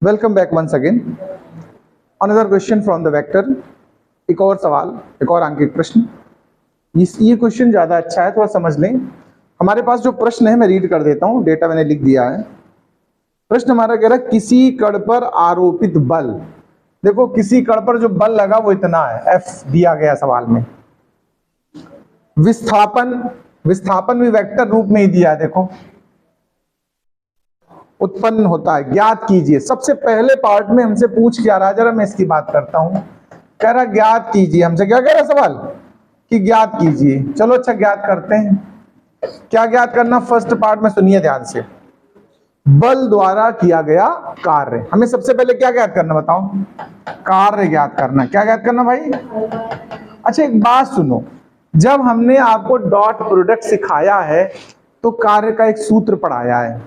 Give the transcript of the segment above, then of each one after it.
Welcome back once again. Another question from the vector. एक और सवाल, एक और आंकिक प्रश्न। ये क्वेश्चन ज्यादा अच्छा है, थोड़ा समझ लें। हमारे पास जो प्रश्न है मैं रीड कर देता हूं, डेटा मैंने लिख दिया है। प्रश्न हमारा कह रहा है किसी कण पर आरोपित बल। देखो किसी कण पर जो बल लगा वो इतना है, F दिया गया सवाल में। विस्थापन भी वेक्टर रूप में ही दिया है। देखो उत्पन्न होता है, ज्ञात कीजिए। सबसे पहले पार्ट में हमसे पूछ के आ रहा है, जरा मैं इसकी बात करता हूं। कह रहा ज्ञात कीजिए, हमसे क्या कह रहा है सवाल कि ज्ञात कीजिए। चलो अच्छा ज्ञात करते हैं। क्या ज्ञात करना? फर्स्ट पार्ट में सुनिए ध्यान से। बल द्वारा किया गया कार्य। हमें सबसे पहले क्या ज्ञात करना बताओ? कार्य ज्ञात करना। क्या ज्ञात करना भाई? अच्छा एक बात सुनो, जब हमने आपको डॉट प्रोडक्ट सिखाया है तो कार्य का एक सूत्र पढ़ाया है।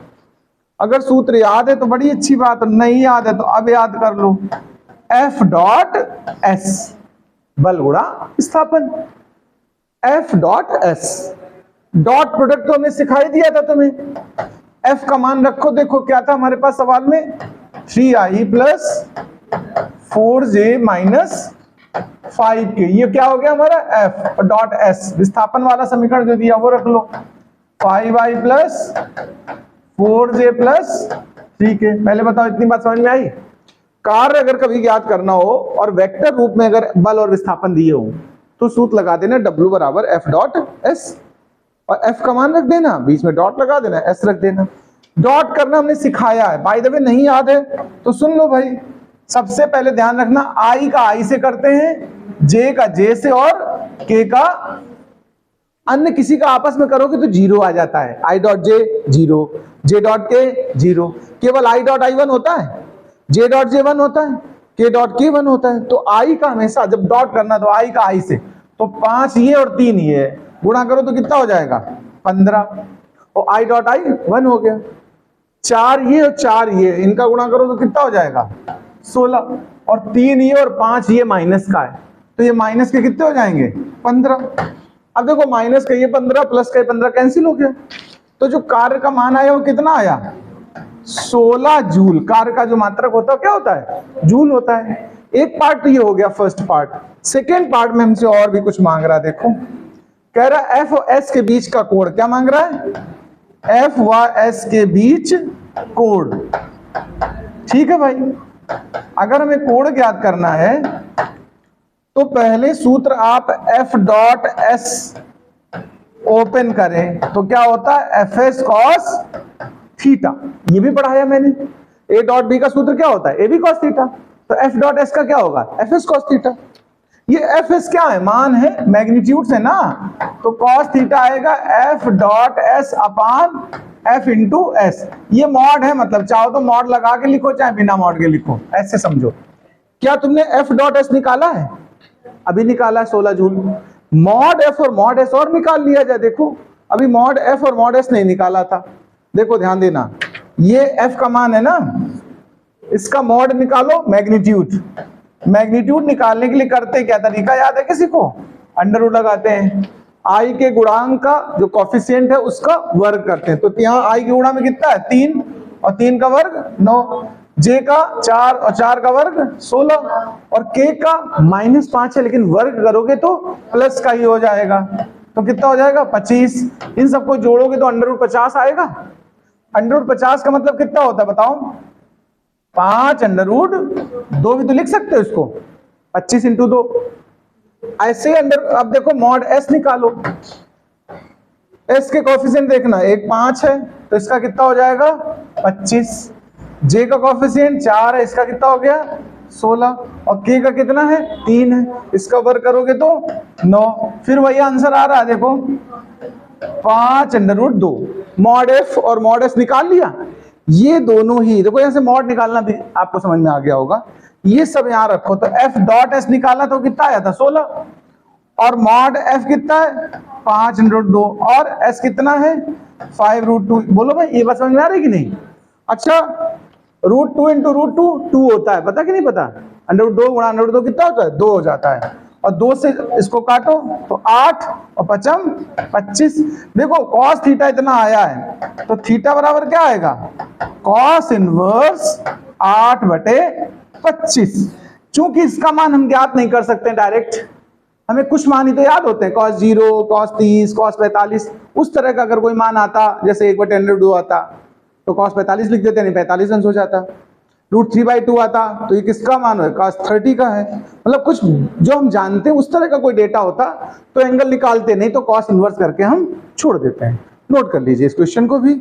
अगर सूत्र याद है तो बड़ी अच्छी बात, नहीं याद है तो अब याद कर लो। F डॉट एस, बल गुणा विस्थापन। F dot S, dot product तो हमने सिखाई दिया था तुम्हें। F का मान रखो। देखो क्या था हमारे पास सवाल में, 3i plus 4j minus 5k। ये क्या हो गया हमारा F डॉट एस। विस्थापन वाला समीकरण जो दिया वो रख लो, 5i plus 4j plus 3k। पहले बताओ इतनी बात समझ में आई? कार्य अगर कभी ज्ञात करना हो और वेक्टर रूप में अगर बल और विस्थापन दिए हो तो सूत्र लगा देना, W बराबर F डॉट S, और F का मान रख देना, बीच में डॉट लगा देना, S रख देना। डॉट करना हमने सिखाया है। बाय द वे नहीं याद है तो सुन लो भाई। सबसे पहले ध्यान रखना, I का I से करते हैं, J का J से, और K का अन्य किसी का आपस में करोगे तो जीरो आ जाता है। I dot J zero, J dot K zero. केवल I डॉट I 1 होता है, J डॉट J 1 होता है, K डॉट K 1 होता है। तो I का हमेशा जब डॉट करना तो I का I से, तो 5 ये और 3 ये गुणा करो तो कितना हो जाएगा? 15। और I डॉट I 1 हो गया। 4 ये और 4 ये, इनका गुणा करो तो कितना हो जाएगा? 16। और 3 ये और 5 ये माइनस का है, तो ये माइनस के कितने हो जाएंगे? 15। अब देखो माइनस का ये 15 प्लस का ये 15 कैंसिल हो गया, तो जो कार्य का मान आया वो कितना आया? 16 जूल। कार्य का जो मात्रक होता है क्या होता है? जूल होता है। एक पार्ट तो ये हो गया फर्स्ट पार्ट। सेकेंड पार्ट में हमसे और भी कुछ मांग रहा है। देखो कह रहा है F और S के बीच का कोण। क्या मांग रहा है? F व S के बीच कोण। ठीक है भाई, अगर हमें कोण ज्ञात करना है तो पहले सूत्र आप F डॉट S ओपन करें तो क्या होता है? FS cos theta. ये भी पढ़ाया मैंने। A डॉट B का सूत्र क्या होता है? AB cos theta. तो F डॉट S का क्या होगा? FS cos theta. ये FS क्या है? मान है, मैग्नीट्यूड से ना, तो कॉस थीटा आएगा F डॉट S अपान F इंटू S। ये मॉड है, मतलब चाहो तो मॉड लगा के लिखो चाहे बिना मॉड के लिखो, ऐसे समझो। क्या तुमने F डॉट S निकाला है? अभी निकाला है 16 जूल। मॉड F और मॉड S और निकाल लिया जाए। देखो अभी मॉड F और मॉड S नहीं निकाला था। देखो ध्यान देना, ये F का मान है ना, इसका मॉड निकालो, मैग्नीट्यूड। मैग्नीट्यूड निकालने के लिए करते क्या तरीका याद है किसी को? अंडर रूट लगाते हैं। I के गुणांक का जो कॉफिशिएंट है उसका वर्ग करते हैं। तो यहाँ I के गुणा में कितना है? 3, और 3 का वर्ग 9, J का 4 और 4 का वर्ग 16, और K का -5 है, लेकिन वर्ग करोगे तो प्लस का ही हो जाएगा, तो कितना हो जाएगा? 25। इन सबको जोड़ोगे तो अंडर रूट 50 आएगा। अंडर रूट 50 का मतलब कितना होता है बताओ? 5 अंडर रूट 2 भी तो लिख सकते हो इसको, 25 इंटू 2 ऐसे अंडर। अब देखो मॉड S निकालो। S के कोफिशिएंट देखना, एक 5 है तो इसका कितना हो जाएगा? 25। J का कोफिशिएंट 4 है, इसका कितना हो गया? 16, और K का कितना है? 3 है, इसका वर्ग करोगे तो 9। फिर वही आंसर आ रहा है, देखो 5 अंडर रूट 2। मॉड F और मॉड S निकाल लिया। ये दोनों ही देखो, यहां से मॉड निकालना भी आपको समझ में आ गया होगा। ये सब यहां रखो, तो F डॉट S निकाला तो कितना आया था? 16, और मॉड F कितना है? 5 अंडर रूट 2, और S कितना है? 5 रूट 2। बोलो भाई ये बात समझ में आ रही कि नहीं? अच्छा रूट 2 इंटू रूट 2 2 होता है, पता कि नहीं पता? अंडर रूट 2 गुणा अंडर रूट 2 कितना होता है? 2 हो जाता है, और 2 से इसको काटो तो 8 और 5 25। देखो कॉस थीटा इतना आया है तो थीटा बराबर क्या आएगा? Cos inverse 8/25। चूंकि इसका मान हम ज्ञात नहीं कर सकते डायरेक्ट, हमें कुछ मान ही तो याद होते हैं, cos 0, cos 30, cos 45, उस तरह का अगर कोई मान आता, जैसे 1/10² आता तो cos 45 लिख देते, नहीं 45 अंश हो जाता। √3/2 आता तो ये किसका मान है, cos 30 का है। मतलब कुछ जो हम जानते हैं उस तरह का कोई डेटा होता तो एंगल निकालते, नहीं तो cos इनवर्स करके हम छोड़ देते हैं। नोट कर लीजिए इस क्वेश्चन को भी।